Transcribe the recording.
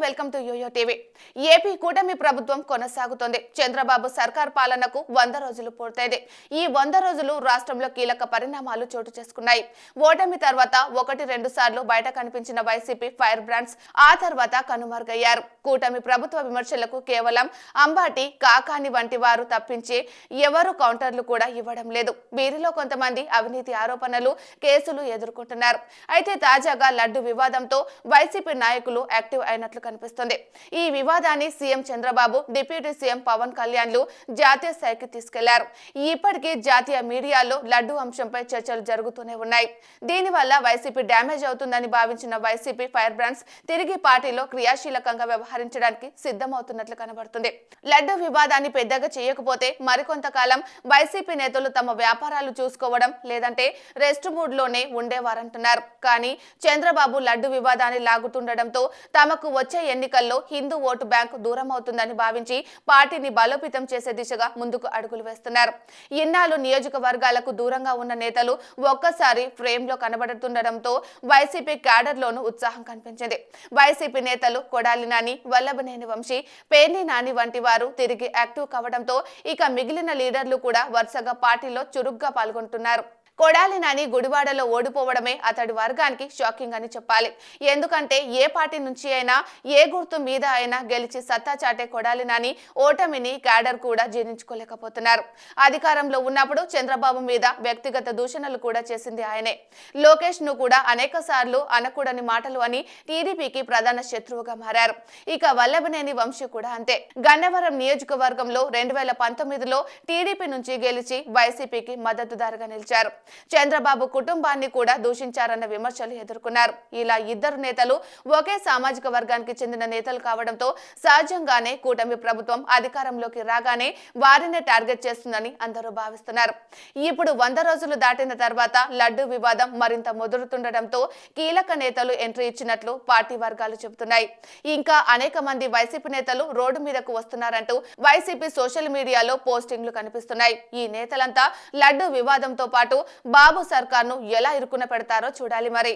Welcome to YoYo TV. AP కూటమి ప్రభుత్వం కొనసాగుతోంది. చంద్రబాబు సర్కార్ పాలనకు 100 రోజులు పూర్తయింది. ఈ 100 రోజులు రాష్ట్రంలో కీలక పరిణామాలు చోటు చేసుకున్నాయి. ఓటమి తర్వాత 1-2 సార్లు బయట కనిపించిన వైసీపీ ఫైర్ బ్రాండ్స్ ఆ తర్వాత కనుమరుగయ్యారు. కూటమి ప్రభుత్వ విమర్శలకు కేవలం అంబాటి, కాకాని వంటి వారు తప్పించి ఎవరు కౌంటర్లు కూడా ఇవ్వడం లేదు. వీరిలో కొంతమంది అవినీతి ఆరోపణలు, కేసులు ఎదుర్కొంటున్నారు. అయితే తాజాగా లడ్డు వివాదంతో వైసీపీ నాయకులు యాక్టివ్ అయినట్లు కనిపిస్తుంది. ఈ వివాదాన్ని CM Chandrababu, deputy CM Pawan కళ్యాణ్లు జాతీయ స్థాయికి తీసుకెళ్లారు. ఇప్పటికీ జాతీయ మీడియాలో లడ్డు అంశంపై చర్చలు జరుగుతూనే ఉన్నాయి. దీనివల్ల వైసీపీ డ్యామేజ్ అవుతుందని భావించిన వైసీపీ ఫైర్ బ్రాండ్స్ తిరిగి పార్టీలో క్రియాశీలకంగా వ్యవహరించడానికి సిద్ధమవుతున్నట్లు కనబడుతుంది. లడ్డు వివాదాన్ని పెద్దగా చేయకపోతే మరికొంతకాలం వైసీపీ నేతలు తమ వ్యాపారాలు చూసుకోవడం లేదంటే రెస్ట్ మూడ్ లోనే ఉండేవారంటున్నారు. కానీ చంద్రబాబు లడ్డు వివాదాన్ని లాగుతుండడంతో తమకు వచ్చే ఎన్నికల్లో హిందూ ఓటు బ్యాంకు దూరం అవుతుందని భావించి పార్టీని బలోపేతం చేసే దిశగా ముందుకు అడుగులు వేస్తున్నారు. ఇన్నాళ్ళు నియోజకవర్గాలకు దూరంగా ఉన్న నేతలు ఒక్కసారి ఫ్రేమ్ లో కనబడుతుండడంతో వైసీపీ క్యాడర్ లోనూ ఉత్సాహం కనిపించింది. వైసీపీ నేతలు కొడాలి నాని, వల్లభనేని వంశీ, పేర్ని నాని వంటి వారు తిరిగి యాక్టివ్ కావడంతో ఇక మిగిలిన లీడర్లు కూడా వరుసగా పార్టీలో చురుగ్గా పాల్గొంటున్నారు. కొడాలి నాని గుడివాడలో ఓడిపోవడమే అతడి వర్గానికి షాకింగ్ అని చెప్పాలి. ఎందుకంటే ఏ పార్టీ నుంచి అయినా, ఏ గుర్తు మీద అయినా గెలిచి సత్తా చాటే కొడాలి నాని ఓటమిని క్యాడర్ కూడా జీర్ణించుకోలేకపోతున్నారు. అధికారంలో ఉన్నప్పుడు చంద్రబాబు మీద వ్యక్తిగత దూషణలు కూడా చేసింది ఆయనే. లోకేష్ ను కూడా అనేక సార్లు అనకూడని మాటలు అని టీడీపీకి ప్రధాన శత్రువుగా మారారు. ఇక వల్లభనేని వంశీ కూడా అంతే. గన్నవరం నియోజకవర్గంలో 2019లో టీడీపీ నుంచి గెలిచి వైసీపీకి మద్దతుదారుగా నిలిచారు. చంద్రబాబు కుటుంబాన్ని కూడా దూషించారన్న విమర్శలు ఎదుర్కొన్నారు. ఇలా ఇద్దరు నేతలు ఒకే సామాజిక వర్గానికి చెందిన నేతలు కావడంతో సహజంగానే కూటమి ప్రభుత్వం అధికారంలోకి రాగానే వారినే టార్గెట్ చేస్తుందని అందరూ భావిస్తున్నారు. ఇప్పుడు 100 రోజులు దాటిన తర్వాత లడ్డు వివాదం మరింత ముదురుతుండటంతో కీలక నేతలు ఎంట్రీ ఇచ్చినట్లు పార్టీ వర్గాలు చెబుతున్నాయి. ఇంకా అనేక మంది వైసీపీ నేతలు రోడ్డు మీదకు వస్తున్నారంటూ వైసీపీ సోషల్ మీడియాలో పోస్టింగ్లు కనిపిస్తున్నాయి. ఈ నేతలంతా లడ్డు వివాదంతో పాటు బాబు సర్కార్ను ఎలా ఇరుకున పెడతారో చూడాలి మరి.